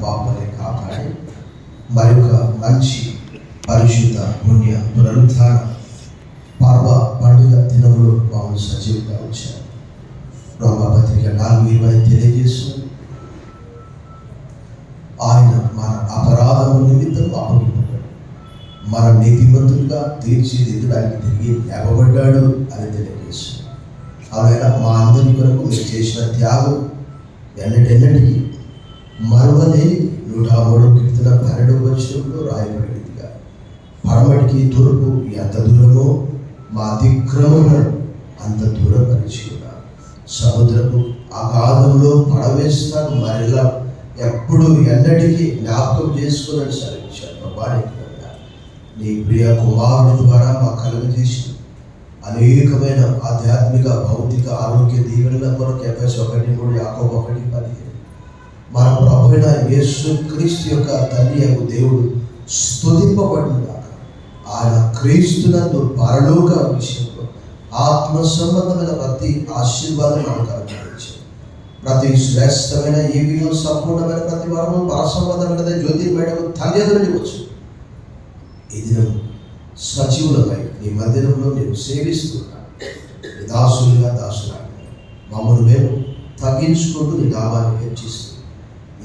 పాపలే కాపాడి మరొక మంచి పరిశుద్ధ పుణ్య పునరుద్ధాన పర్వ పండుగ దినములు మమ్మల్ని సజీవంగా ఉంచారు. రోమపత్రిక 4:20 తెలియజేస్తుంది, ఆయన మన అపరాధముల నిమిత్తం అప్పగింపబడ్డాడు, మన నీతిమంతులుగా తీర్చిదిద్దడానికి తిరిగి లేపబడ్డాడు అని తెలియజేస్తుంది. ఆయన మా అందరి కొరకు మీరు చేసిన త్యాగం ఎన్నటికి మరువలేని 103 కీర్తన 12వ వచనంలో రాయబడినదిగా, పడమటికి తూర్పు ఎంత దూరమో మా అతిక్రమములను అంత దూరం పరిచుకున్నాను, సముద్రపు అగాధంలో పడవేస్తాను, మరిలా ఎప్పుడు ఎన్నటికీ జ్ఞాపకం చేసుకుని సెలవించాను. నీ ప్రియ కుమారుని ద్వారా మా కలుగజేసి అనేకమైన ఆధ్యాత్మిక భౌతిక ఆరోగ్య దీవెనల కొరకు ఎఫెసీయులు 1:3 యాకోబు 1:15 మన ప్రభువైన యేసుక్రీస్తు యొక్క తల్లి యొక్క దేవుడు స్తుతింపబడునుగాక. ఆయన క్రీస్తునందు పరలోక విషయంలో ఆత్మ సంబంధమైన ప్రతి ఆశీర్వాదం మనకు అనుగ్రహించారు. ప్రతి శ్రేష్టమైన ఈవియో సంపూర్ణమైన ప్రతి వరము పరసంబంధమైన జ్యోతిర్మయము తల్లి నుండి వచ్చు. ఈ దినం సజీవులమై నీ మందిరంలో నేను సేవిస్తున్నాను. దాసులుగా మమ్మల్ని మేము తగ్గించుకుంటూ నీ నామాన్ని హెచ్చిస్తూ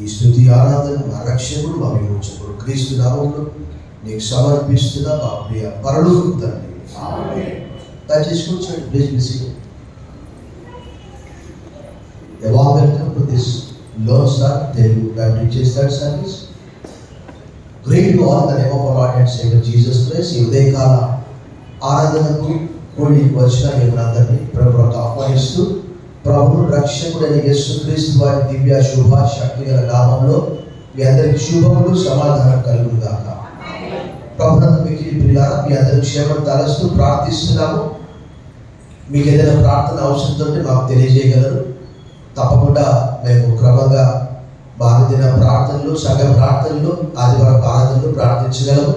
ఈ స్తుతి ఆరాధన మా రక్షకుడు మా విమోచకుడు క్రీస్తు నామంలో నీకు సమర్పిస్తున్నా మా ప్రియ పరలోక తండ్రి. దయచేసి కూర్చోండి, please be seated. Welcome to this Lone Star Telugu Baptist Church third service. Great to all the name of our Lord and Savior Jesus Christ. ఈ ఉదయకాల ఆరాధనకు కూడి వచ్చిన మిమ్మల్ని ప్రభువుకు ఆహ్వానిస్తూ ప్రభువు రక్షకుడైన యేసుక్రీస్తు వారి దివ్య శుభ శక్తి గల నామంలో మీ అందరికి శుభములు సమాధానం కలుగును గాక. ప్రభునందు మీకు ప్రియులారా, మీ అందరి క్షేమం తలస్తూ ప్రార్థిస్తున్నాము. మీకు ఏదైనా ప్రార్థన అవసరంతో మాకు తెలియజేయగలరు. తప్పకుండా మేము క్రమంగా బాధదిన ప్రార్థనలు, సంఘ ప్రార్థనలు, ఆదివారం ఆరాధనలు ప్రార్థించగలము.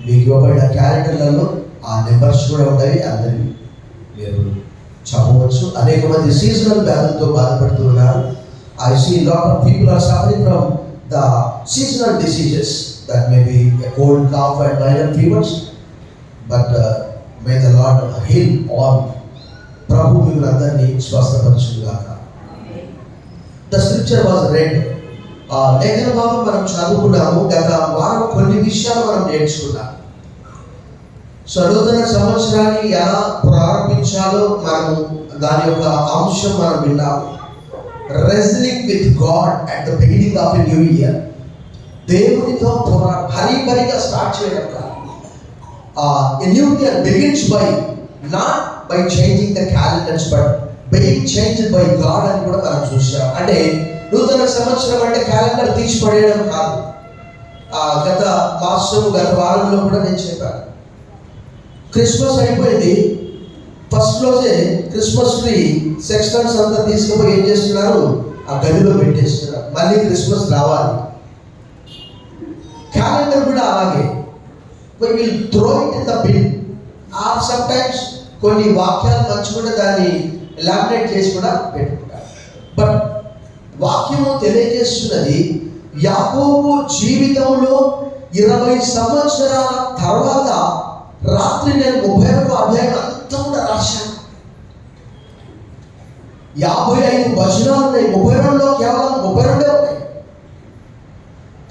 మీకు ఇవ్వబడిన క్యాలెండర్లలో ఆ నెంబర్స్ కూడా ఉంటాయి, అందరివి మీరు చెప్పవచ్చు. అనేక మంది సీజనల్ వ్యాధులతో బాధపడుతున్నారు. I see a lot of people are suffering from the seasonal diseases that may be a cold, cough and viral fevers, but may the Lord heal all. ప్రభు మిమ్మల్ని అందరినీ స్వస్థపరచుగాక. The scripture was read. లేఖన భాగం మనం చదువుకున్నాము. గత వారం కొన్ని విషయాలు మనం నేర్చుకున్నాము. నూతన సంవత్సరాన్ని ఎలా ప్రారంభించాలో మనము దాని యొక్క అంశం మనం విన్నాము. Wrestling with God at the beginning of a new year. దేవునితో హరిబరిగా స్టార్ట్ చేయడం కాదు. A new year begins by not by changing the calendars but being changed by God అని కూడా మనం చూసాం. అంటే నూతన సంవత్సరం అంటే క్యాలెండర్ తీసి పడేయడం కాదు. గత వారంలో కూడా నేను చెప్పాను. క్రిస్మస్ అయిపోయింది, ఫస్ట్ రోజే క్రిస్మస్ ట్రీ సెక్షన్స్ అంతా తీసుకుపోయి ఏం చేస్తున్నారు, ఆ గదిలో పెట్టేస్తున్నారు. మళ్ళీ క్రిస్మస్ రావాలి. క్యాలెండర్ కూడా అలాగే, we will throw it in the bin. or sometimes కొన్ని వాక్యాలు మంచుకుంటే దాన్ని లామినేట్ చేసి కూడా పెట్టుకుంటారు. బట్ వాక్యము తెలియజేస్తున్నది, యాకోబు జీవితంలో 20 సంవత్సరాల తర్వాత రాత్రి నేను 31వ అధ్యాయం అంతా కూడా రాశాను. 55 వచనాలు ఉన్నాయి, 32లో కేవలం 32 ఉన్నాయి.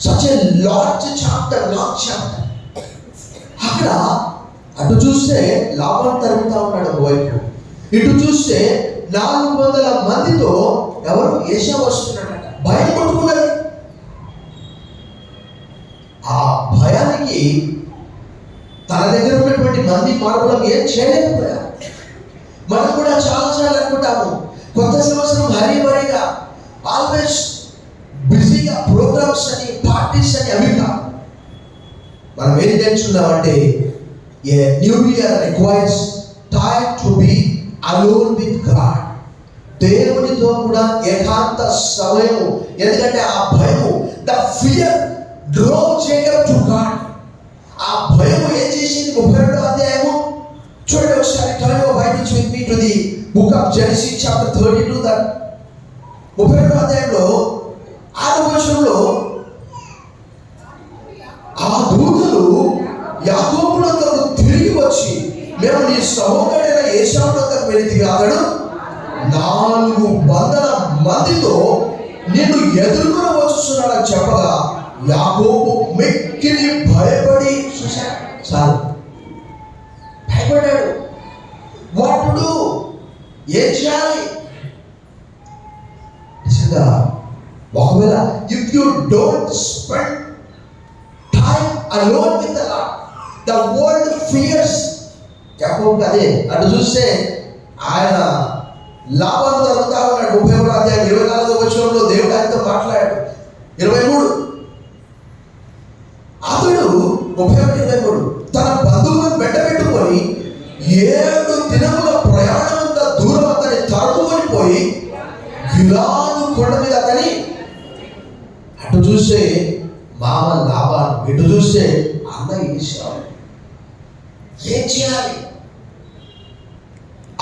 Such a large chapter. అక్కడ అటు చూస్తే లాభం తరుగుతా ఉన్నాడు ఒకవైపు, ఇటు చూస్తే 400 మందితో ఎవరు ఏషా వస్తున్నాడట. భయం కొట్టుకున్నది. ఆ భయానికి తన దగ్గర ఉన్నటువంటి మంది మార్పులం ఏం చేయలేకపోయారు. మనం కూడా చాలా అనుకుంటాము, కొత్త సంవత్సరం హరిబరిగా ఆల్వేస్ బిజీగా ప్రోగ్రామ్స్ అని, పార్టీస్ అని అవి కాదు. మనం ఏం నేర్చుకున్నామంటే a new year requires time to be alone with God. దేవునితో కూడా ఏకాంత సమయము. ఎందుకంటే ఆ భయము, ద ఫియర్ డ్రోవ్ చేయడం టు గాడ్. ఆ భయం ఏం చేసింది? 32వ అధ్యాయము చూడండి ఒకసారి. Turn your Bibles with me to the book of Genesis chapter 32. 32వ అధ్యాయంలో 6వ వచనంలో సహోదరుడైన ఏశావు వద్దకు వెళితివి, అతడు 400 మందితో నిన్ను ఎదుర్కొని వస్తున్నాడని చెప్పగా యాకోబు మిక్కిలి భయపడి చూశాడు. చాలు, భయపడ్డాడు. వాట్ టు డు, ఏం చేయాలి? నిజంగా ఒకవేళ if you don't spend time alone with the lord, the world fears. యాకోబు అదే అటు చూస్తే ఆయన లాభాలు జరుగుతా ఉన్నాడు. 31వ అధ్యాయం 24వ వచనంలో దేవుడు ఆయనతో మాట్లాడాడు. 23 అతడు 31-23 తన బంధువులను వెంటబెట్టుకొని 7 దినముల ప్రయాణమంతా దూరం అతని తరుముకొని పోయి గిలాదు కొండ మీద అతని, అటు చూస్తే మామ లాభాలు, ఇటు చూస్తే అన్న ఏశావు. ఏం చేయాలి?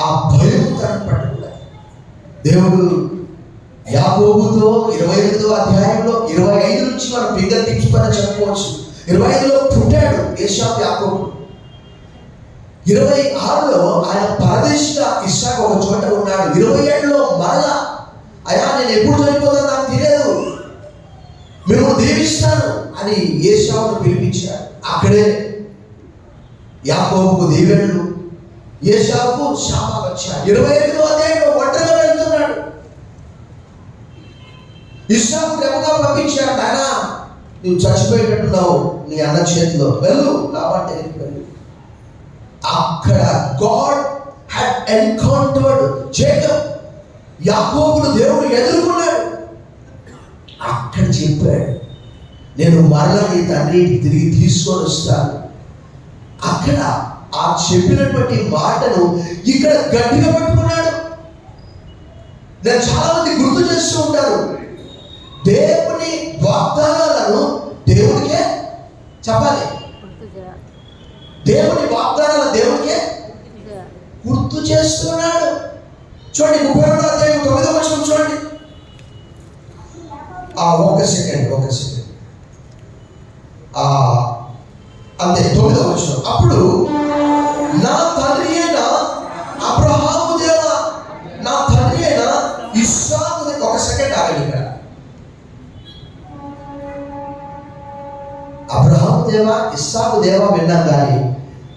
ఆ భయం తనను పట్టుకున్నాడు. దేవుడు యాకోబుతో 28వ అధ్యాయంలో 25 నుంచి మనం ఫింగర్ టిప్స్ పైన చెప్పుకోవచ్చు. 25లో పుట్టాడు ఏశావు యాకోబు. 26లో ఆయన పరదేశిగా ఇస్సాకు ఒక చోట ఉన్నాడు. 27లో మరలా అయ్యా నేను ఎప్పుడు చనిపోతాను నాకు తెలియదు, మేము దీవిస్తాను అని ఏశావును పిలిపించాడు. అక్కడే యాకోబుకు దీవెనలు, ఏశావుకు శాపాలు వచ్చాయి. 28వ అధ్యాయంలో ఒంటరిగా వెళ్తున్నాడు. ఇస్సాకు ప్రేమగా పంపించాడు, ఆయన నువ్వు చచ్చిపోయేటట్టున్నావు, నీ అన్న చేతిలో వెళ్ళు, కాబట్టి వెళ్ళు. అక్కడ గాడ్ హ్యాడ్ ఎన్కౌంటర్డ్ జేకబ్. యాకోబును దేవుడు ఎదుర్కొన్నాడు. అక్కడ చెప్పాడు, నేను మరలా నీ తండ్రిని తిరిగి తీసుకొని వస్తాను. అక్కడ ఆ చెప్పినటువంటి మాటను ఇక్కడ గట్టిగా పట్టుకున్నాడు. నేను చాలా మంది గుర్తు చేస్తూ ఉంటారు, దేవుని వాగ్దానాలను దేవుడికే చెప్పాలి, దేవుని వాగ్దానాలను దేవుడికే గుర్తు చేస్తున్నాడు. చూడండి 32వ అధ్యాయం 9వ వచనం చూడండి. ఒక సెకండ్ అంతే, 9వ వచనం. అప్పుడు నా తండ్రి అయిన అబ్రహాము దేవా, నా తండ్రి అయిన ఇస్సాకు, ఒక సెకండ్ ఆగండి. ఇక్కడ అబ్రహాము దేవా ఇస్సాకు దేవా విన్నాం, కానీ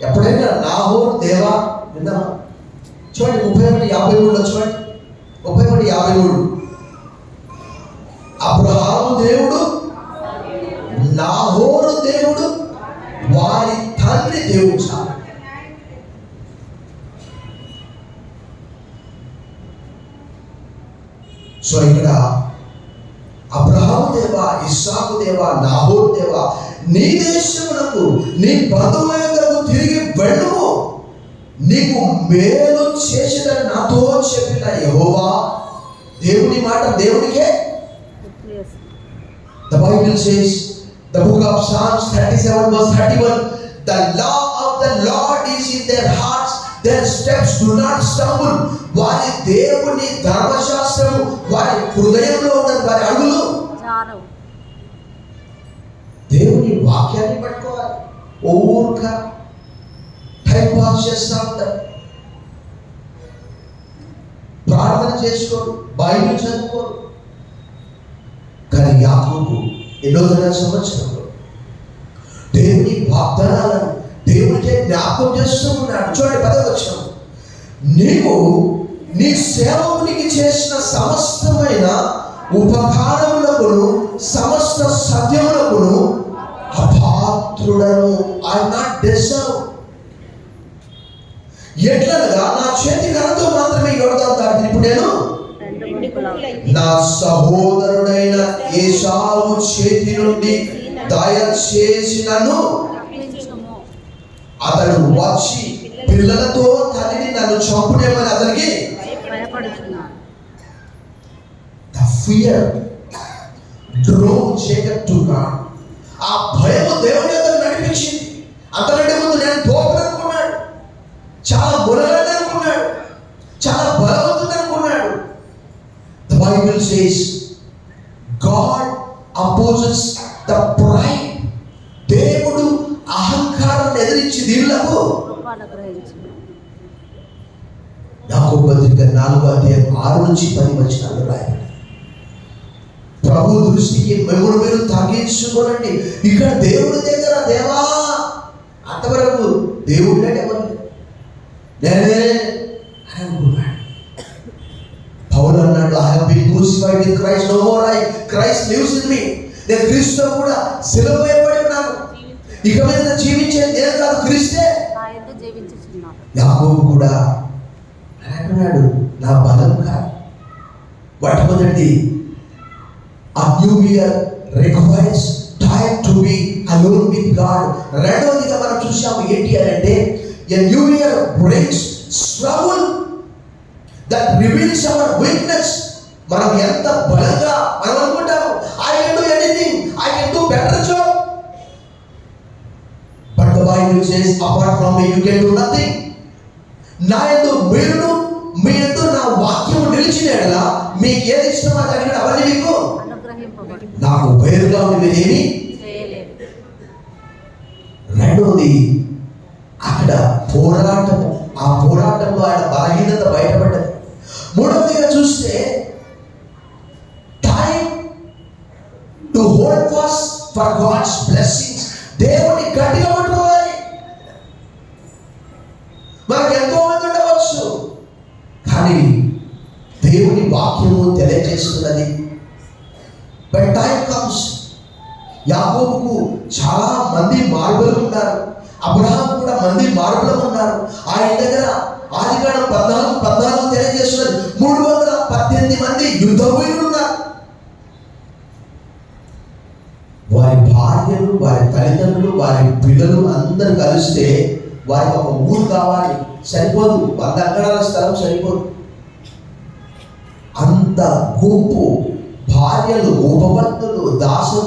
ఎప్పుడైనా నాహోరు దేవా విన్నామా? చూడండి 31:53లో చూడండి. 31:53 అబ్రహాము దేవుడు, నాహోరు దేవుడు, వారి తండ్రి దేవుడు. సో ఇక్కడ అబ్రహాము దేవా, ఇస్సాకు దేవా, నాహోరు దేవా, నీ దేశమునకు నీ బంధువులకు తిరిగి వెళ్ళుము, నీకు మేలు చేసేదని నాతో చెప్పిన యెహోవా. దేవుని మాట దేవునికే. The Bible says, the book of Psalms 37:31, the law of the Lord is in their hearts, their steps do not stumble. వారి దేవుని ధర్మశాస్త్రము వారి హృదయంలో ఉన్నది, వారి అడుగులు దేవుని వాక్యాన్ని పట్టుకోవాలి. ఊరుక టైం పాస్ చేస్తా ఉంటారు, ప్రార్థన చేసుకోరు, బైబిల్ చదువుకోరు. కానీ యాకోబు 8వ సంవత్సరంలో దేవుని వాగ్దానాలను దేవునికే జ్ఞాపకం చేస్తూ ఉన్నాడు. చూడండి 10వ వచనం, నీవు నీ సేవకునికి చేసిన సమస్తమైన ఉపకారములకును సమస్త సత్యములకును అపాత్రుడను. I not deserve. ఎట్లనగా నా చేతి కర్రతో మాత్రమే యోర్దాను దాటిని ఇప్పుడు నేను నా సహోదరుడైన ఏశావు చేతి నుండి దయచేసి నన్ను, అతడు వచ్చి పిల్లలతో తల్లిని నన్ను చంపునేమని అతనికి the fear drove Jacob to God. ఆ భయము దేవుని అతను నడిపించింది. అతనంటే ముందు నేను తోపనుకున్నాడు, చాలా బులలని అనుకున్నాడు, చాలా బలవంతుడు అనుకున్నాడు. The Bible says God opposes the pride. దేవుడు అహంకారాన్ని ఎదిరించి దీనులకు యాకోబు పత్రిక 4:6-10 రాయాలి. ప్రభు దృష్టికి మిమ్మల్ని మీరు తగ్గించుకోనండి. ఇక్కడ దేవుడి దగ్గర దేవా అంతవరకు దేవుడు నేనే అని అనుకున్నాడు. పౌలు అన్నాడు, I have been crucified with Christ, no more I, Christ lives in me. నేను క్రీస్తుతో కూడా సిలువ వేయబడి ఉన్నాను. ఇక మీద జీవించేది నేను కాదు, క్రీస్తే జీవించుచున్నాను. యాకోబు కూడా అంటున్నాడు, నా బలం కాదు. మొట్టమొదటి a new year requires time to be alone with God. రెండవదిగా మనం చూసాము ఏంటి అంటే a new year brings struggle that reveals our weakness. మనం ఎంత బలంగా మనం అనుకుంటాము, I can do anything, I can do better job, but the Bible says apart from me you can do nothing. నా యందు మీరు మీ యందు నా వాక్యము నిలిచిన యెడల మీకు ఏది ఇష్టమో దానికి అవన్నీ మీకు నాకు వేరుగా మీరేమీ చేయలేరు. రెండోది అక్కడ పోరాటం, ఆ పోరాటంలో ఆయన బలహీనత బయటపడ్డది. మూడవదిగా చూస్తే time to hold fast for God's blessings. దేవుని గట్టిగా పట్టుకోవాలి. మనకు ఎంతో మంది ఉండవచ్చు, కానీ దేవుని వాక్యము తెలియజేస్తున్నది. But time comes. యాకోబుకు చాలా మంది మార్బులు ఉన్నారు, అబ్రహాం కూడా మంది మార్బులు ఉన్నారు. ఆయన దగ్గర ఆదికాండం 14 తెలియజేస్తున్నది 318 మంది యుద్ధ వీరులు ఉన్నారు. వారి భార్యలు, వారి తల్లిదండ్రులు, వారి పిల్లలు అందరూ కలిస్తే వారికి ఒక ఊరు కావాలి, సరిపోదు. 100 ఎకరాల స్థలం సరిపోదు. అంత గుంపు, భార్యలు, ఉపపత్నులు, దాసులు,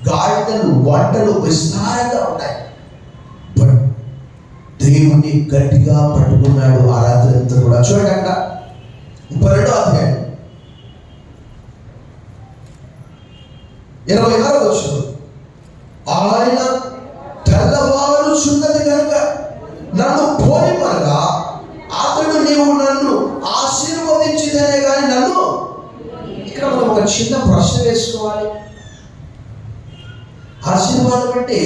గాడిదలు, వంటలు విస్తారంగా ఉన్నాయి. బట్ దేవుణ్ణి గట్టిగా పట్టుకున్నాడు ఆ రాత్రి అంతా కూడా. చూడండి అక్కడ 32వ అధ్యాయం 26వ వచనం, ఆయన తెల్లవారుచున్నది కనుక నన్ను పోనిమనగా అతడు నీవు నన్ను ఆశీర్వదించితేనే కానీ నన్ను. ఇక్కడ మనం ఒక చిన్న ప్రశ్న వేసుకోవాలి. ఆశీర్వాదం అంటే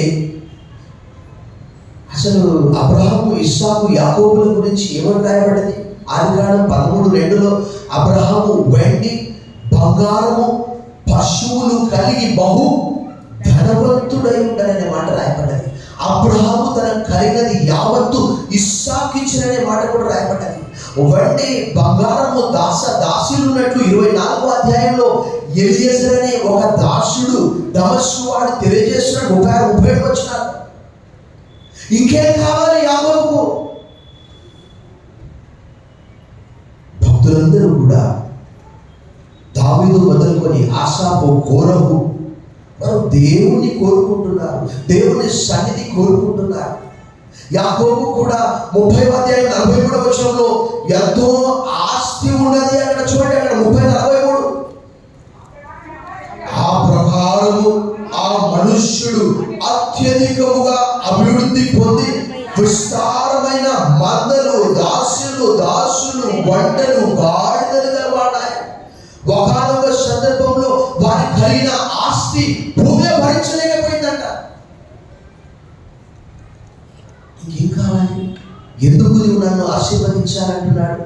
అసలు అబ్రహాము, ఇస్సాకు, యాకోబుల గురించి ఏమని రాయబడింది? ఆదికాండం 13:2 అబ్రహాము వెండి బంగారము పశువులు కలిగి బహు ధనవంతుడై ఉండననే మాట రాయబడ్డది. అబ్రహాము తన కలిగినది యావత్తు ఇస్సాకు ఇచ్చిననే మాట కూడా రాయబడ్డది. వెండి బంగారము దాసులు ఉన్నట్లు 24వ అధ్యాయంలో ఎలియెజర్ అనే ఒక దాసుడు దమస్కు వాడు తెలియజేస్తున్నాడు. 37 వచనాలు. ఇంకేం కావాలి యాకోబుకు? భక్తులందరూ కూడా దావీదు మొదలుకొని ఆసాపు, కోరహు వారు దేవుణ్ణి కోరుకుంటున్నారు, దేవుని సన్నిధి కోరుకుంటున్నారు. యాకోబు కూడా 30వ అధ్యాయం 43వ వచనంలో ఎంతో ఆస్తి ఉన్నది. అక్కడ చూడండి, అక్కడ 30:43 ఆ ప్రకారము ఆ మనుష్యుడు అత్యధికముగా అభివృద్ధి పొంది విస్తారమైన మందలు, దాసులు, వంటలు, గాడిదలు గలవాడాయి. ఒకనొక సందర్భంలో వారి కలిగిన ఆస్తి భూమి భరించలేకపోయిందంట. ఇంకేం కావాలి? ఎందుకు నువ్వు నన్ను ఆశీర్వదించాలంటున్నాడు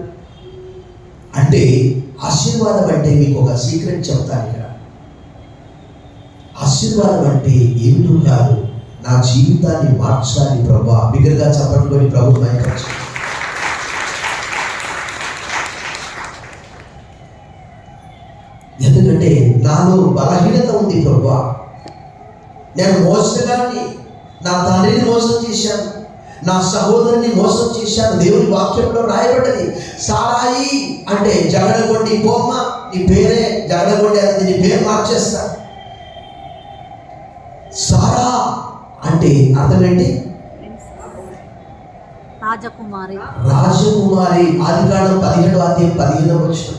అంటే, ఆశీర్వాదం అంటే మీకు ఒక సీక్రెట్ చెప్తాను. ఇక్కడ ఆశీర్వాదం అంటే ఏమిటో కాదు, నా జీవితాన్ని మార్చాలి ప్రభా. బిగ్గరగా చప్పట్టుకొని ప్రభు మైకచ్చు. ఎందుకంటే నాలో బలహీనత ఉంది ప్రభా. నేను మోసగాన్ని, నా తండ్రిని మోసం చేశాను, నా సహోదరుని మోసం చేశాను. దేవుని వాక్యంలో రాయబడ్డది. సారాయి అంటే జగడగొండి బొమ్మ, నీ పేరే జగడగొండి, అది నీ పేరు మార్చేస్తా. సారా అంటే అర్థం ఏంటి? రాజకుమారి. ఆదికాండం 17వ అధ్యాయం 15వ వచనం.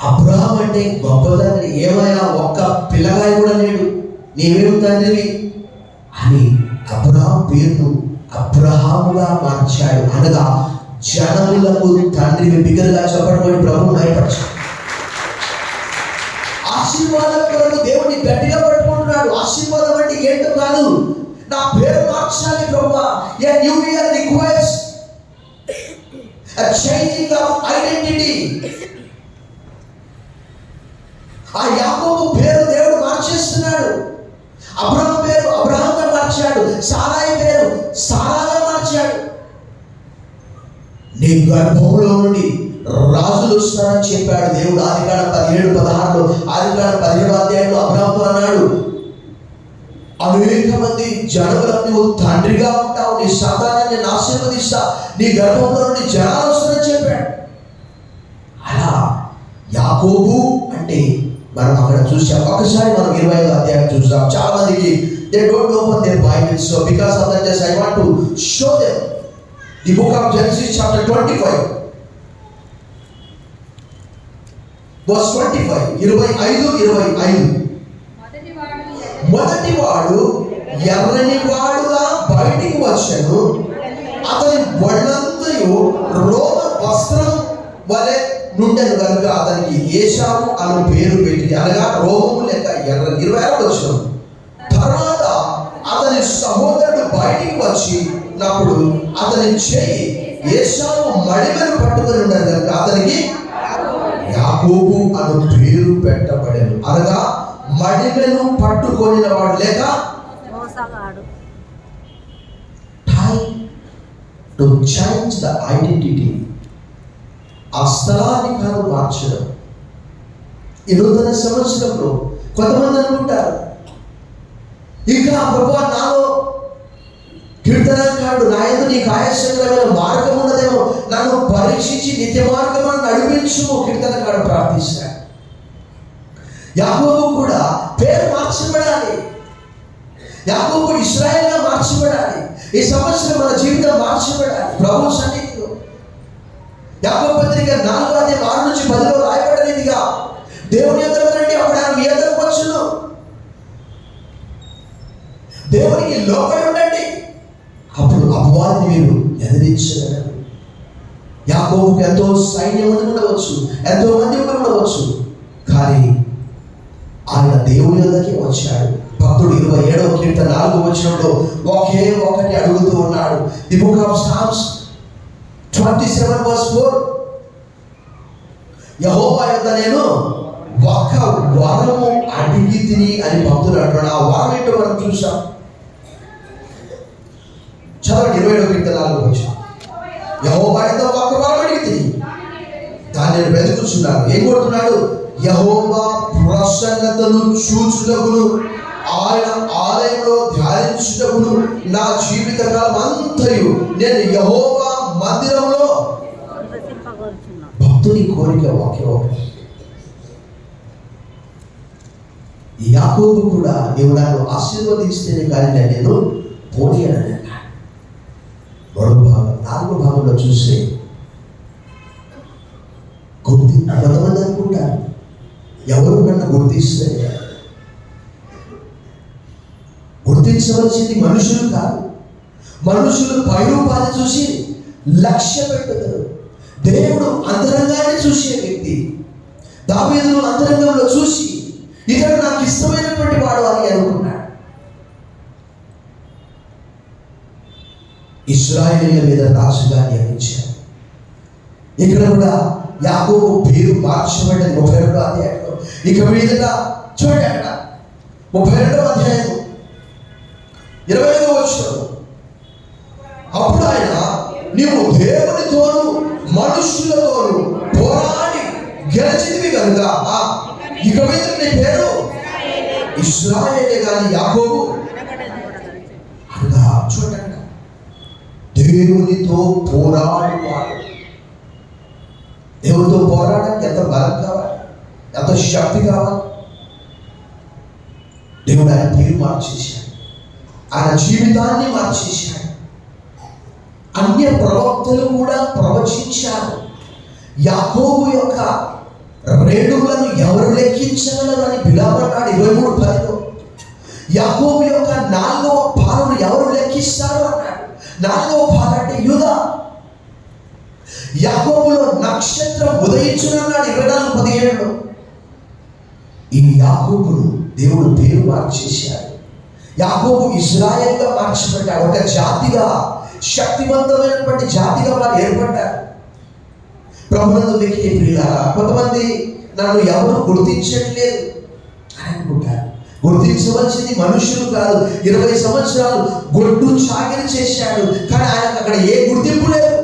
అబ్రహాం అంటే గొప్ప తండ్రి. ఏమైనా ఒక్క పిల్లగాయ కూడా లేడు, నీవేం తండ్రివి అని అబ్రహాం పేరును అబ్రహాముగా మార్చాడు. అనగా జనములకు తండ్రి. బిగ్గరగా చెప్పడం ప్రభువు భయపరచాడు. ఆశీర్వాదం కొరకు దేవుడిని గట్టిగా పట్టుకుంటున్నాడు. ఆశీర్వాదం అంటే ఏంటో కాదు, నా పేరు మార్చాలి ప్రభువా. A new year requires a changing of identity. ఆ యాకోబు పేరు దేవుడు మార్చేస్తున్నాడు. అబ్రహాం పేరు అబ్రహాంగా మార్చాడు. సారాయి పేరు సారాగా మార్చాడు. నీ గర్భంలో నుండి రాజులు వస్తారని చెప్పాడు దేవుడు. ఆదికాండం 17:16 ఆదికాండం 17వ అధ్యాయంలో అబ్రహాంతో అన్నాడు, అనేక మంది జనములకు నువ్వు తండ్రిగా ఉంటావు, నీ సంతానాన్ని నేను ఆశీర్వదిస్తా, నీ గర్భంలో నుండి జనాలు వస్తారని చెప్పాడు. అలా యాకోబు అంటే మనం అక్కడ చూసాం. ఒకసారి మనం 25వ అధ్యాయం చూస్తాం. చాలా మందికి they don't open their Bibles, so because of that I want to show them the book of Genesis chapter 25 verse 25. 25 మొదటి వాడు ఎర్రని వాడుగా బయటికి వచ్చాను, అతని ఒళ్ళంతయు రోమ వస్త్రం వలె నుండెను కనుక అతనికి ఏశావు అను పేరు పెట్టింది. అనగా రోమము లేక ఎర్ర. 26వ వచనం. తర్వాత అతని సహోదరుడు బయటికి వచ్చినప్పుడు అతని చెయ్యి ఏశావు మడిమెను పట్టుకొని ఉండదు కనుక అతనికి యాకోబు అను పేరు పెట్టబడెను. అనగా మడిమెను పట్టుకొనిన వాడు లేక time to change the identity. ఆ స్థలాన్ని కాదు మార్చడం. ఈ నూతన సంవత్సరంలో కొంతమంది అనుకుంటారు, ఇంకా ప్రభువా నాలో కీర్తనకారుడు నా యందు నీకు ఆయాసకరమైన మార్గం ఉన్నదేమో, నన్ను పరీక్షించి నిత్య మార్గమును నడిపించుము కీర్తనకారుడు ప్రార్థిస్తాడు. యాకోబు కూడా పేరు మార్చబడాలి. యాకోబు ఇశ్రాయేలుగా మార్చబడాలి. ఈ సంవత్సరం మన జీవితం మార్చబడాలి ప్రభు సన్నిధిలో. యాకోబు పత్రిక 4వ అధ్యాయం 6 నుంచి 10లో రాయబడినదిగా, దేవుని ఎదురు రండి, అప్పుడు ఆయన మీ ఎదురుకు వచ్చును. దేవునికి లోబడి ఉండండి, అప్పుడు అపవాదిని మీరు ఎదిరించగలరు. యాకోబుకు ఎంతో సైన్యం ఉండవచ్చు, ఎంతో మంది ఉండవచ్చు, కానీ ఆయన దేవుని యొద్దకే వచ్చాడు. భక్తుడు 27వ కీర్తన 4వ వచనంలో ఒకే ఒకటి అడుగుతూ ఉన్నాడు. The book of Psalms 27 verse 4. యెహోవా యొద్ద నేను ఒక వరము అడిగి తిని అని భక్తుడు అంటున్నాడు. ఆ వరం ఏంటో మనం చూసాం. చదవండి 27వ కీర్తన 4వ వచనం. యెహోవా యొద్ద ఒక వరం అడిగి తిని దాన్ని నేను వెతుకుచున్నాను. ఏం కొడుతున్నాడు? యెహోవా ప్రసన్నతను చూచుటకును ఆయన ఆలయంలో ధ్యానించుటకును నా జీవిత కాలం అంతయు నేను యెహోవా మందిరంలో. భక్తుని కోరిక ఒకే ఒకటి. యాకోబు కూడా నీవు నన్ను ఆశీర్వదిస్తేనే కానీ నేను పోనీయనని అన్నాడు. 4వ భాగంలో చూస్తే కొంతమంది అనుకుంటారు, ఎవరు నన్ను గుర్తిస్తే, గుర్తించవలసింది మనుషులు కాదు. మనుషులు పైరూపాన్ని చూసి లక్ష్య పెట్టుతారు. దేవుడు అంతరంగాన్ని చూసే వ్యక్తి. దావీదును అంతరంగంలో చూసి ఇతడు నాకు ఇష్టమైనటువంటి వాడు అని అనుకున్నాడు. ఇశ్రాయేలీయుల మీద రాజుగా నియమించాడు. ఇక్కడ కూడా యాకోబు పేరు మార్చబడ్డది 32వ అధ్యాయంలో. ఇక మీదట చూడండి అక్కడ 32వ అధ్యాయం 25వ వచనం. అప్పుడు ఆయన నీవు దేవునితోను మనుషులతోను పోరాడి గెలిచితివి కనుక ఇక మీద నీ పేరు ఇశ్రాయేలే గాని యాకోబు అనగా. చూడండి, దేవునితో పోరాడువాడు. దేవునితో పోరాడడానికి ఎంత బలం కావాలి, ఎంత శక్తి కావాలి. దేవుడు ఆయన పేరు మార్చేశాడు, ఆయన జీవితాన్ని మార్చేశాడు. అన్య ప్రవక్తలు కూడా ప్రవచించారు. యాకోబు యొక్క రేణువులను ఎవరు లెక్కించగలరు అని బిలామన్నాడు 23:10లో. యాకోబు యొక్క 4వ పాలను ఎవరు లెక్కిస్తారు అన్నాడు. నాలుగవ భాగంటే యూదా. యాకోబులో నక్షత్రం ఉదయించునన్నాడు 24:17. ఈ యాకోబును దేవుడు పేరు మార్చేశాడు. యాకోబు ఇశ్రాయేలుగా మార్చబడ్డాడు. ఒక జాతిగా, శక్తివంతమైనటువంటి జాతిగా వారు ఏర్పడ్డారు. ప్రభునందు మిక్కిలి ప్రియులారా, కొంతమంది నన్ను ఎవరు గుర్తించట్లేదు అని అనుకుంటారు. గుర్తించవలసింది మనుషులు కాదు. 20 సంవత్సరాలు గొడ్డు చాకిరి చేశాడు, కానీ ఆయనకు అక్కడ ఏ గుర్తింపు లేదు.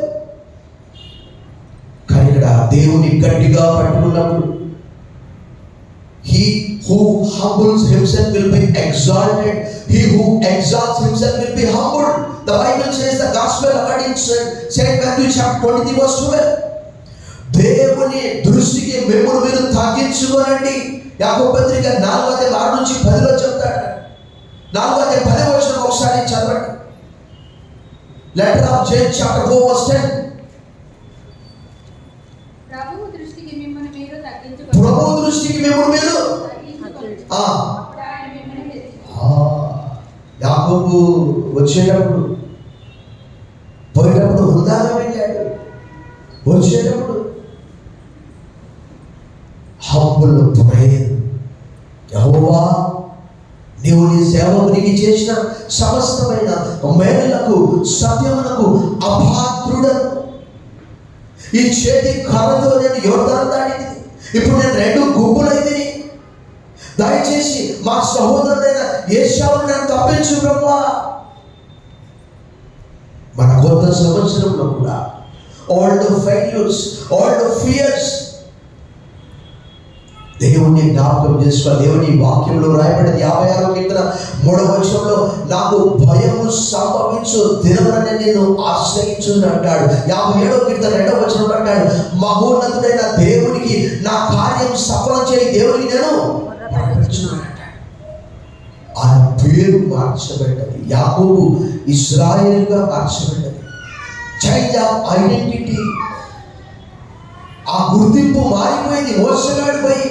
కానీ ఇక్కడ దేవుని గట్టిగా పట్టుకున్నప్పుడు, he who humbles himself will be exalted, he who exalts himself will be humbled. The Bible says, the gospel according to St. Matthew chapter 23:12. దేవుని దృష్టికి మిమ్మల్ని మీరు తగ్గించుకోనండి. యాకోబు పత్రిక 4:6-10 చెప్తాడు. 4:10 ఒకసారి చదవండి. Letter of James chapter 4:10. ప్రభువు దృష్టికి మిమ్మల్ని మీరు తగ్గించుకోండి. ప్రభువు దృష్టికి మిమ్మల్ని మీరు యాకోబు వచ్చేటప్పుడు, పోయేటప్పుడు హృదయంగా వెళ్ళాడు. వచ్చేటప్పుడు హంబుల్ ప్రేయర్, యెహోవా నీవు నీ సేవకునికి చేసిన సమస్తమైన మేలులకు సత్యమునకు అపాత్రుడను. ఈ చేతి కర్రతో నేను యోర్దాను దాటింది, ఇప్పుడు నేను 2 గుంపులైతే, దయచేసి మా సహోదరుడైన ఏశావును నేను తప్పించు బ్రహ్మా. మన కొత్త సంవత్సరంలో కూడా all the failures, all the fears దేవుని జ్ఞాపకం చేసుకో. దేవుని వాక్యంలో రాయబడింది 56వ కీర్తన 3వ వచనంలో, నాకు భయము సంభవించు దినమున నేను ఆశ్రయించును అంటాడు. 57వ కీర్తన 2వ వచనంలో అంటాడు, మహోన్నతుడైన దేవునికి నా కార్యం సఫలం చేయి, దేవునికి నేను ఆయన పేరు మార్చబడ్డది. యాకోబు ఇశ్రాయేలుగా మార్చబడ్డది. Change of identity. ఆ గుర్తింపు మారిపోయింది, మోసగాడిపోయి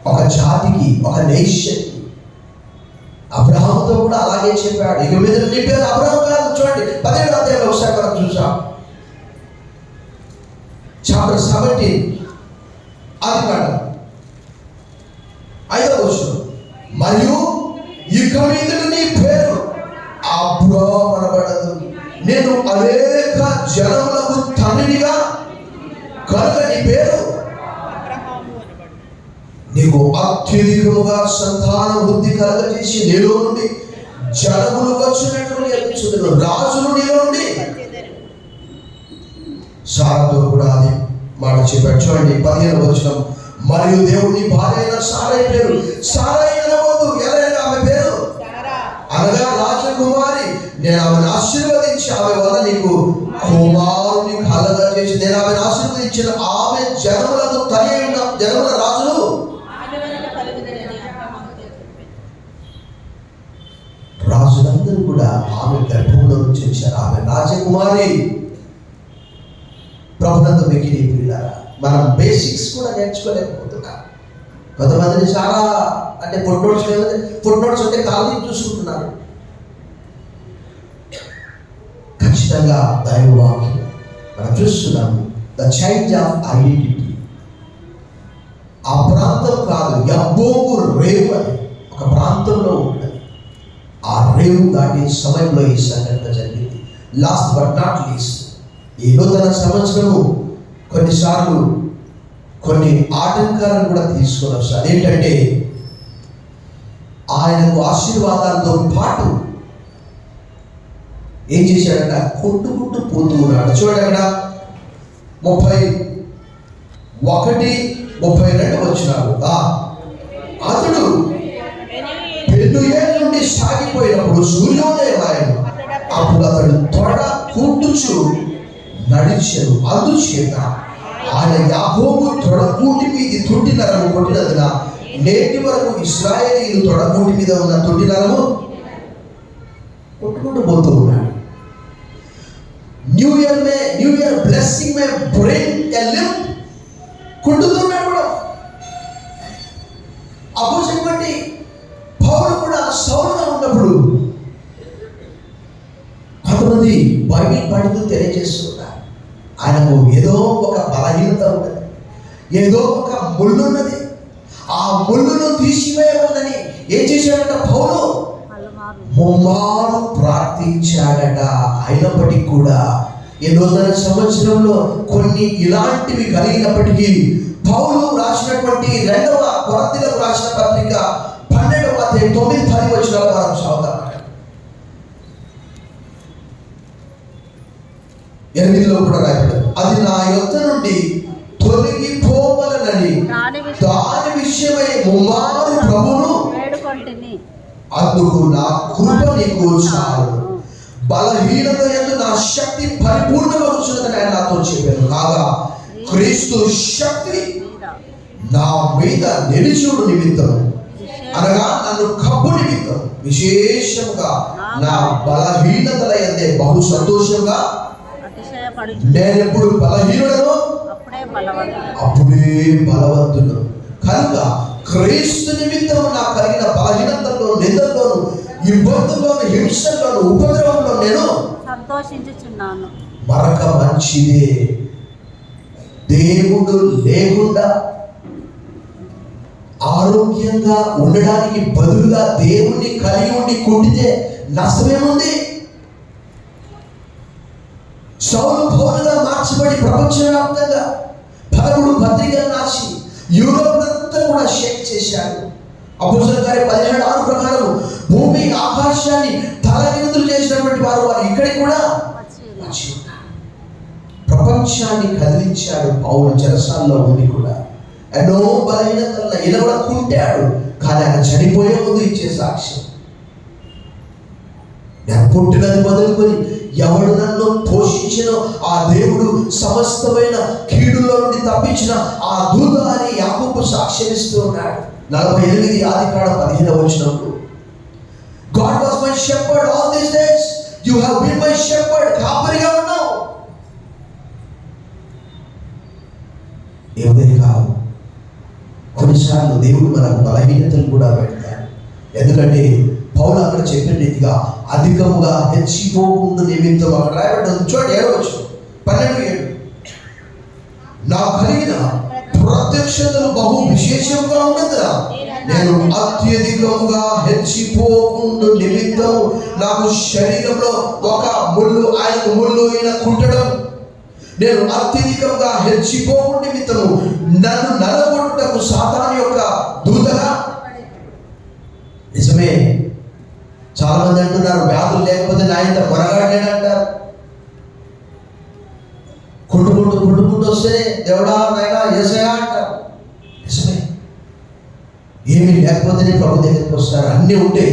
ఒక జాతికి, ఒక నేషన్కి. అబ్రహాముతో కూడా అలాగే చెప్పాడు. ఇక మీద నీ పేరు అబ్రహాము కాదు. చూడండి 17వ అధ్యాయంలో ఒకసారి మనం చూసాం. చాప్టర్ 17 ఆదికాండం 5వ వచనం, మరియు ఇక మీద నీ పేరు అబ్రహాము అనబడదు, నేను అనేక జనములకు తండ్రిగా కనుక నీ పేరు నీకు అత్యధికముగా సంతాన వృద్ధి కలగజేసి నీలో నుండి జనములు వచ్చినట్లు ఎదుర్చుదును, రాజులు నీలో నుండి. సారాతో కూడా అది మాట చెప్పాడు. చూడండి 15వ వచనం, మరియు దేవుని భార్య అయిన సారై పేరు సారై అనబోదు, ఎలా ఆమె పేరు అనగా రాజకుమారి, నేను ఆమెను ఆశీర్వదించి ఆమె వల్ల నీకు కుమారుని కలగజేసి, నేను ఆమెను ఆశీర్వదించిన ఆమె జనములకు తల్లి అయిన జనముల రాజులు. రాజులందరూ కూడా ఆమె గర్భంలో నుంచి వచ్చారు. ఆమె రాజకుమారి. ప్రభునందు మిక్కిలి ప్రియులారా, మనం బేసిక్స్ కూడా నేర్చుకోలేకపోతున్నాం. కొంతమందిని చాలా అంటే ఫుట్నోట్స్ అంటే కాలేజీ చూసుకుంటున్నారు. ఖచ్చితంగా దైవవాక్యం మనం చూస్తున్నాము. The change of identity. ఆ ప్రాంతం కాదు, యబ్బోకు రేవు అని ఒక ప్రాంతంలో ఉంటుంది. ఆ రేవు దాటి సమయంలో ఈ సంఘటన జరిగింది. లాస్ట్ బట్ నాట్ లీస్ట్, ఈ నూతన సంవత్సరము కొన్నిసార్లు కొన్ని ఆటంకాలను కూడా తీసుకొని వస్తారు. అదేంటంటే ఆయనకు ఆశీర్వాదాలతో పాటు ఏం చేశాడంట, కొట్టుకుంటూ పోతూ ఉన్నాడు. చూడండి అక్కడ 31-32 వచ్చినారు. అతడు పెనుయేళ్ళ నుండి సాగిపోయినప్పుడు సూర్యోదయం ఆయన, అప్పుడు అతడు తొడ కూర్చుచు నడిచెను. అందుచేత ఆయన యాకోబు తొడకూటి మీది తొట్టి నరము కొట్టినందున నేటి వరకు ఇశ్రాయేలీయులు తొడకూటి మీద ఉన్న తొట్టి నరము కొట్టుకుంటూ పోతూ ఉన్నాడు. New year blessing may bring a limp. కుంటుతున్నాడు కూడా. అపోజిట్ పౌలు కూడా సౌలుగా ఉన్నప్పుడు కొంతమంది బైబిల్ పండితులు తెలియజేస్తున్నారు, ఆయనకు ఏదో ఒక బలహీనత ఉన్నది, ఏదో ఒక ముళ్ళు ఉన్నది. ఆ ముళ్ళును తీసివేయవలని ఏం చేశాడట పౌలు? ముమ్మారు ప్రార్థించాడట. అయినప్పటికీ కూడా 800 సంవత్సరంలో కొన్ని ఇలాంటివి కలిగినప్పటికీ పౌలు రాసినటువంటి 2వ కొరింథీయులకు రాసిన పత్రిక 12వ అధ్యాయం 9-10 వచనాలు మనం చదువుతాం. 8లో కూడా రాయబడింది, అది నా యొద్ద నుండి తొలగిపోవలనని దాని విషయమై ముమ్మారు ప్రభువును వేడుకొంటిని, అందుకు నా కృప నీకు చాలును, బలహీనత యందు నా శక్తి పరిపూర్ణమగుచున్నదని ఆయన నాతో చెప్పాను. కాగా క్రీస్తు శక్తి నా మీద నిలిచుడు నిమిత్తం, అనగా నన్ను కప్పు నిమిత్తం విశేషంగా నా బలహీనతల యందే బహు సంతోషంగా నేను ఎప్పుడు బలహీనుడను అప్పుడే బలవంతుడు. కనుక క్రీస్తు నిమిత్తం నాకు కలిగిన బలహీనతల్లో, నిందల్లోను, ఇబ్బందుల్లోను, హింసల్లోను, ఉపద్రవంలో నేను సంతోషించుచున్నాను. మరొక మంచిదే, దేవుడు లేకుండా ఆరోగ్యంగా ఉండడానికి బదులుగా దేవుణ్ణి కలిగి ఉండి కుండితే నష్టమేముంది? సౌలు పౌలుగా మార్చబడి ప్రపంచవ్యాప్తంగా 13 పత్రికలు రాసి యూరోప్ అంతా కూడా షేక్ చేశాడు. అపోస్తలుల కార్యం 17:6 ప్రకారం భూమి ఆకాశాన్ని తలకిందులు చేసినటువంటి వారు ఇక్కడికి కూడా వచ్చి ఉన్నారు. ప్రపంచాన్ని కదిలించాడు పౌలు చెరసాల్లో ఉండి కూడా. ఎన్నో బలహీనతలను ఈయన కూడా కుంటాడు, కానీ ఆయన చనిపోయే ముందు ఇచ్చే సాక్ష్యం, నేను పుట్టినది మొదలుకొని ఎవడు నన్ను పోషించిన ఆ దేవుడు సమస్తమైన కీడులో నుండి తప్పించిన ఆ దూత అని యాకోబు సాక్ష్యమిస్తూ ఉన్నాడు. 48 ఆదికాండం 15వ వచనంలో, God was my shepherd all these days, you have been my shepherd. కాపరిగా ఉన్నావు. ఏమీ కాదు. కొన్నిసార్లు దేవుడు మనకు బలహీనతలు కూడా పెడతాడు. ఎందుకంటే పౌలు అక్కడ చెప్పిన రీతిగా అధికముగా హెచ్చిపోకుండా నిమిత్తం అక్కడ రాయబడ్డది. చూడండి 12:7, నా కలిగిన ప్రత్యక్షతలు బహు విశేషంగా ఉన్నదా, నేను అత్యధికంగా హెచ్చిపోకుండా నిమిత్తం నాకు శరీరంలో ఒక ముళ్ళు, ఆయనకు ముళ్ళు ఈయన కుట్టడం, నేను అత్యధికంగా హెచ్చిపోకుండా నిమిత్తము నన్ను నలగొట్టుటకు సాతాను యొక్క దూతగా. నిజమే, చాలా మంది అంటున్నారు వ్యాధులు లేకపోతే నా ఇంత మొరగాడలేడంటారు. కుట్టుకుంటూ వస్తే దేవుడా నాయనా యేసయ్యా అంటారు. నిజమే, ఏమీ లేకపోతేనే ప్రభు దగ్గరికి వస్తారు. అన్నీ ఉంటే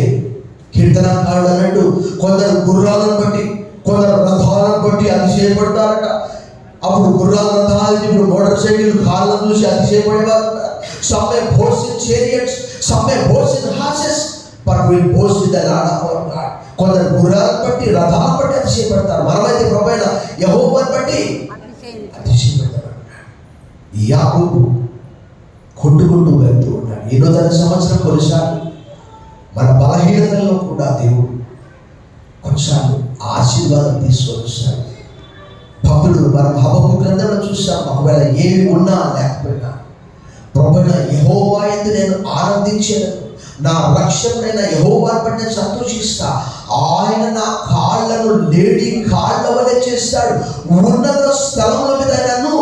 కీర్తనకారుడు అన్నట్టు కొందరు గుర్రాలను బట్టి, కొందరు రథాలను బట్టి అతిశయపడతారట. అప్పుడు గుర్రాల రథాలు, ఇప్పుడు మోటార్ సైకిల్ కార్లను చూసి అతిశయపడేవారు. Some may boast in chariots, some may boast in horses, but will boast in the Lord our God. కొందరు గుర్రాలను బట్టి, రథాలను బట్టి అతిశయపడతారు. మనమైతే ప్రభువైన యెహోవాను బట్టి అతిశయపడతారు. యాకోబు కొట్టుకుంటూ వెళ్తూ ఉన్నాడు. 800 సంవత్సరం కొన్నిసార్లు మన బలహీనతల్లో కూడా దేవుడు కొన్నిసార్లు ఆశీర్వాదం తీసుకొని వస్తాడు. భక్తుడు మనం హబక్కు గ్రంథంలో చూస్తాం, ఒకవేళ ఏమి ఉన్నా లేకపోయినా ప్రభువైన యెహోవా యందు నేను ఆనందించాను, నా రక్షకుడైన యెహోవాను బట్టి నేను సంతోషిస్తా, ఆయన నా కాళ్ళను లేడి కాళ్ళ వలె చేస్తాడు, ఉన్నత స్థలముల మీద నన్ను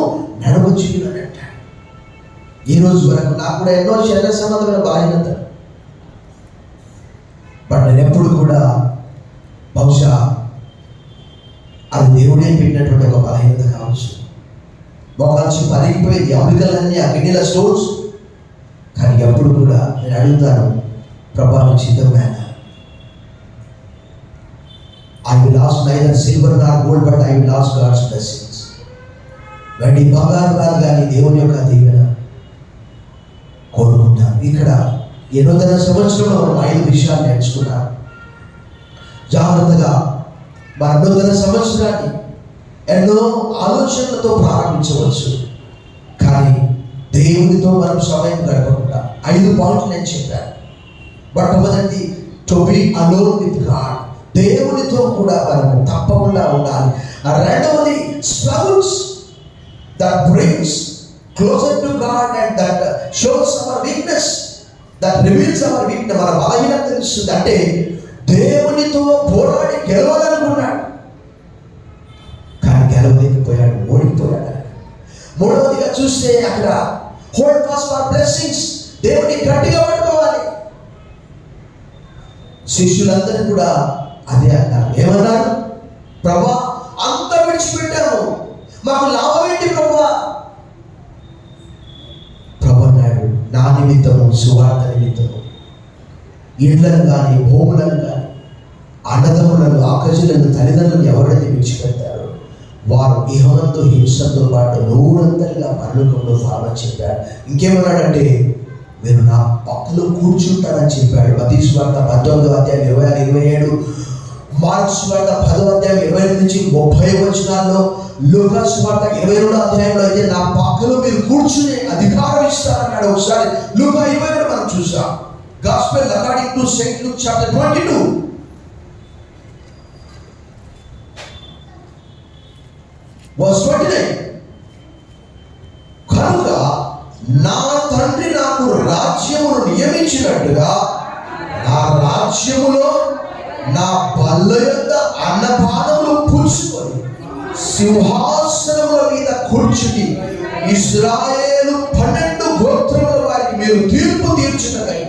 నడవచ్చునని అంటాడు. ఈ రోజు వరకు నాకు కూడా ఎన్నో శరీర సంబంధమైన బలహీనత, బట్ నేను ఎప్పుడు కూడా బహుశా అది దేవుడే పెట్టినటువంటి ఒక బలహీనత కావచ్చు. మోకాల్సి పలిగిపోయేది, అమెరికలన్నీ అగ్నిల స్టోన్స్. కానీ ఎప్పుడు కూడా నేను అడుగుతాను, ప్రభా నీ చిత్తమైన, I will ask neither silver nor gold but I will ask God's blessings. వెండి బంగారు కాదు కానీ దేవుని యొక్క దీవెన కోరుకుంటాను. ఇక్కడ 800 సంవత్సరంలో మనం 5 విషయాలు నేర్చుకున్నాం. జాగ్రత్తగా మన 800 సంవత్సరాన్ని ఎన్నో ఆలోచనలతో ప్రారంభించవచ్చు, కానీ దేవునితో మనం సమయం గడపకుండా 5 పాయింట్లు నేను చెప్పాను. మొట్టమొదటి, to be alone with God, దేవునితో కూడా మనము తప్పకుండా ఉండాలి. రెండవది struggles that brings closer to God and that shows our weakness, that reveals our weakness. మన బలహీనత తెలుస్తుంది. అంటే దేవునితో పోరాడి గెలవాలనుకున్నాడు కానీ గెలవలేకపోయాడు, ఓడిపోయాడు. మూడవదిగా చూస్తే అక్కడ హోల్డ్ ఫాస్ట్ ఫర్ బ్లెస్సింగ్స్, దేవుని గట్టిగా పట్టుకోవాలి. శిష్యులందరూ కూడా అదే అన్నారు. ఏమన్నారు? ప్రభా అంత విడిచిపెట్టాము, మాకు లాభం ఏంటి ప్రభా? ప్రభు అన్నాడు, నా నిమిత్తము, సువార్త నిమిత్తము ఇళ్లను కానీ భూములను కానీ అన్నదమ్ములను అక్కజులను తల్లిదండ్రులను ఎవరైతే విడిచిపెడతారో వారు ఇహమంతో హింసతో పాటు నూరంతలుగా పరలోకంలో ఫార్మని చెప్పాడు. ఇంకేమన్నాడంటే మీరు నా పక్కలో కూర్చుంటారని చెప్పాడు. మత్తయి సువార్త 19వ అధ్యాయం 26-27, మార్కు సువార్త 10వ అధ్యాయం 25 నుంచి 30 వచనాల్లో, లూకా సువార్త 22వ అధ్యాయంలో అయితే నా పక్కలో మీరు కూర్చునే అధికారం ఇస్తారన్నాడు. ఒకసారి లూకా 22 మనం చూసాం. Gospel according to Saint Luke chapter 22 verse 29. కనుక నా తండ్రి నాకు రాజ్యమును నియమించినట్టుగా నా రాజ్యములో నా బల్ల యొద్ద అన్నపానములు పుచ్చుకొని సింహాసనముల మీద కూర్చుని ఇశ్రాయేలు 12 గోత్రముల వారికి మీరు తీర్పు తీర్చుటకై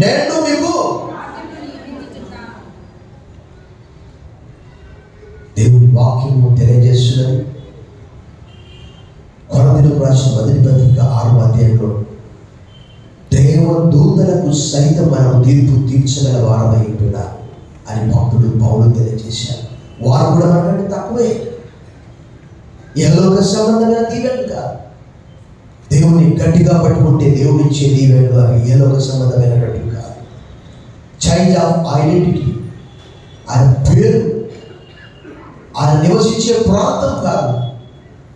నేను మీకు దేవుని వాక్యము తెలియజేస్తున్నది. కొరింథీయులకు రాసిన మొదటి పత్రిక 6వ అధ్యాయంలో దేవదూతలకు సైతం మనం తీర్పు తీర్చగల వారమై ఉంటున్నారు అని భక్తుడు పౌలు తెలియజేశారు. వారు కూడా మనకంటే తక్కువే. ఇహలోక సంబంధమైన దీవెనలు కాదు. దేవుని గట్టిగా పట్టుకుంటే దేవుని ఇచ్చే దీవెనలు అవి ఇహలోక సంబంధమైనటువంటి కాదు. చైల్డ్ ఆఫ్ ఐడెంటిటీ, ఆయన పేరు, ఆయన నివసించే ప్రాంతం కాదు,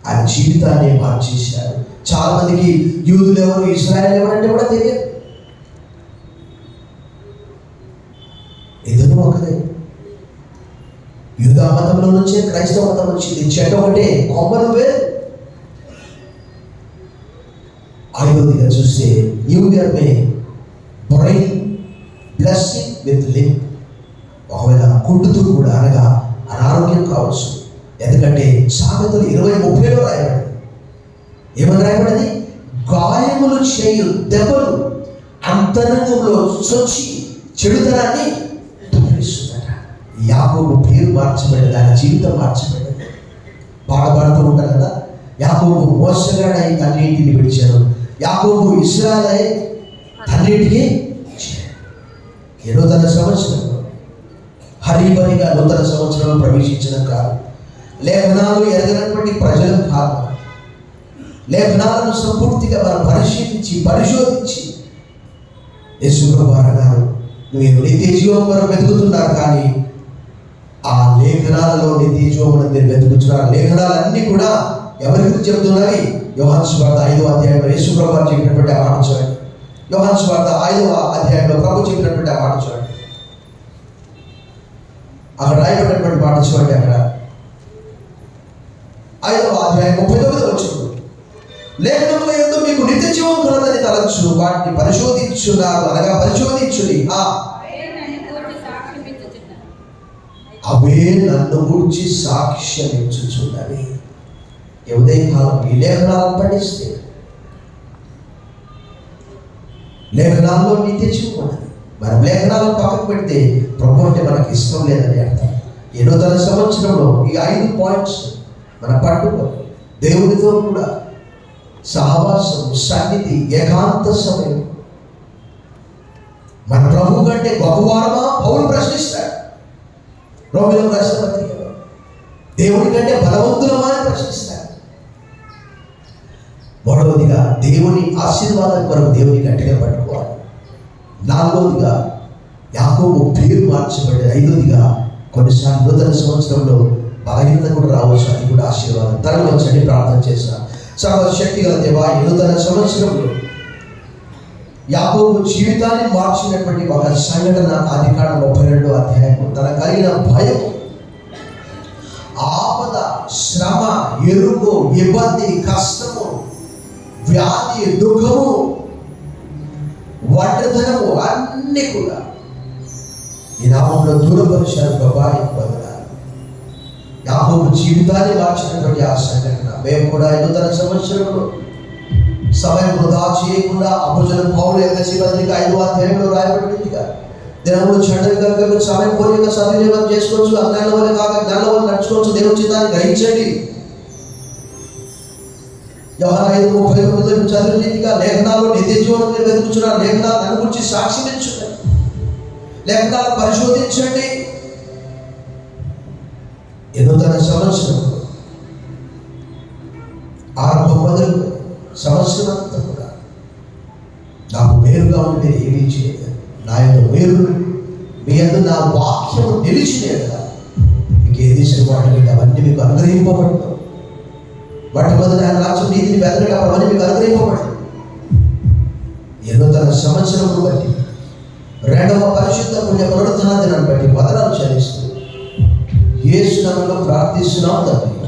ఆయన జీవితాన్ని మార్చేశాడు. చాలా మందికి యూదులు ఎవరు, ఇశ్రాయేలు ఎవరంటే కూడా తెలియదు. ఏదో ఒకటే యూదా మతంలో నుంచే క్రైస్తవ మతం వచ్చింది. చెట్ట ఒకటే, కొమ్మలు వేరు. ఐదవదిగా చూస్తే new year May brain blessing with lymph. ఒకవేళ కుంటుతూ కూడా అనగా అనారోగ్యం కావచ్చు. ఎందుకంటే సామెతలు 20:30లో రాయబడింది. ఏమని రాయబడింది? గాయములు చేయు దెబ్బలు అంతరంగంలో చొచ్చి చెడుతనాన్ని తొలగిస్తుందట. యాకోబు పేరు మార్చబడింది, ఆయన జీవితం మార్చబడింది. పాడబడుతూ ఉంటారు కదా, యాకోబు మోసగాడై తన్నింటిని విడిచారు, యాకోబు ఇశ్రాయేలై తన్నింటికి. నూతన సంవత్సరంలో హరిబరిగా నూతన సంవత్సరంలో ప్రవేశించడం కాదు. లేఖనాలు ఎరగనటువంటి ప్రజలు కాదు. లేఖనాలను సంపూర్తిగా మనం పరిశోధించి యేసుప్రభు అన్నారు, మీరు నిత్య జీవం వరకు వెతుకుతున్నారు కానీ ఆ లేఖనాలలో నిత్య జీవం మీరు వెతుకుతున్నారు. లేఖనాలన్నీ కూడా ఎవరి గురించి చెబుతున్నాయి? యోహాను సువార్త 5వ అధ్యాయంలో యేసుప్రభు చెప్పినటువంటి ఆ మాట చూడండి. యోహాను సువార్త 5వ అధ్యాయంలో ప్రభు చెప్పినటువంటి ఆ మాట చూడండి. అక్కడ రాయబడినటువంటి మాట చూడండి. అక్కడ 5వ అధ్యాయం 39వ వచనం, లేఖనముల యందు మీకు నిత్య జీవం కలదని తలంచు వాటిని పరిశోధించున్నారు, అనగా పరిశోధించుడి. అవే నన్ను గూర్చి సాక్ష్యం ఇచ్చుచున్నవి. ఉదయకాలం ఈ లేఖనాలను పఠిస్తే లేఖనాల్లో నిత్య జీవం ఉన్నది. మనం లేఖనాలను పక్కకు పెడితే ప్రభు అంటే మనకి ఇష్టం లేదని అర్థం. ఈ నూతన సంవత్సరంలో ఈ 5 పాయింట్స్ మన పట్టుకో. దేవునితో కూడా సహవాసం, సన్నిధి, ఏకాంత సమయం. మన ప్రభు కంటే గొప్పవారమా? పౌలు ప్రశ్నిస్తాడు రోమీయులకు రాసిన పత్రికలో. దేవుని కంటే బలవంతులమా అని ప్రశ్నిస్తాడు. మూడవదిగా దేవుని ఆశీర్వాదం కొరకు దేవుని గట్టిగా పట్టుకోవాలి. నాలుగవదిగా యాకోబు పేరు మార్చబడి. ఐదవదిగా కొన్నిసార్లు నూతన సంవత్సరంలో బలహీనత కూడా రావచ్చు, అది కూడా ఆశీర్వాదం. తనలో వచ్చి ప్రార్థన చేశాను. సర్వశక్తి గల దేవా, ఈ నూతన సంవత్సరంలో యాకోబు జీవితాన్ని మార్చినటువంటి ఒక సంఘటన ఆదికాండం 32వ అధ్యాయం. తన కలిగిన భయం, ఆపద, శ్రమ, ఎరుకు, ఇబ్బంది, కష్టము, వ్యాధి, దుఃఖము, ఒంటరితనము అన్నీ కూడా ఈ నామంలో దూరపరిచారు ప్రభా. యాకోబు జీవితాన్ని మార్చినటువంటి ఆ సంఘటన మేము కూడా నూతన సంవత్సరంలో సమయం వృధా చేయకుండా అపోస్తలుడైన పౌలు ఎఫెసీ పత్రిక 5వ అధ్యాయంలో రాయబడినట్టుగా దినములు చెడ్డవి కనుక మీరు సమయం పోలిక సద్వినియోగం చేసుకోవచ్చు, అజ్ఞానుల వల్ల కాక జ్ఞానుల వల్ల నడుచుకోవచ్చు, దేవుని చిత్తాన్ని గ్రహించండి. యోహాను 5:39 చదివిన రీతిగా లేఖనాలు నిత్య జీవనం మీరు వెతుకుతున్నారు, లేఖనాలు దాని గురించి సాక్ష్యమించండి, లేఖనాలు పరిశోధించండి. నూతన సంవత్సరంలో ఆరంభం మొదలు సంవత్సరం అంతా కూడా నాకు మేలుగా ఉండి మీరు ఏమీ చేయలేదు, నా యొక్క మేలు మీ అందు నా వాక్యము నిలిచినే కదా మీకు ఏది శ్రమాటండి అవన్నీ మీకు అనుగ్రహింపబడతాం. మొట్టమొదటి ఆయన రాజ్యం నీతిని వెతకడం అవన్నీ మీకు అనుగ్రహింపబడతాం. నూతన సంవత్సరం బట్టి రెండవ పరిశుద్ధ పుణ్య పునరుత్థాన దినాన్ని బట్టి వందనాలు చెల్లిస్తూ యేసు నామములో ప్రార్థిస్తున్నాం తండ్రి.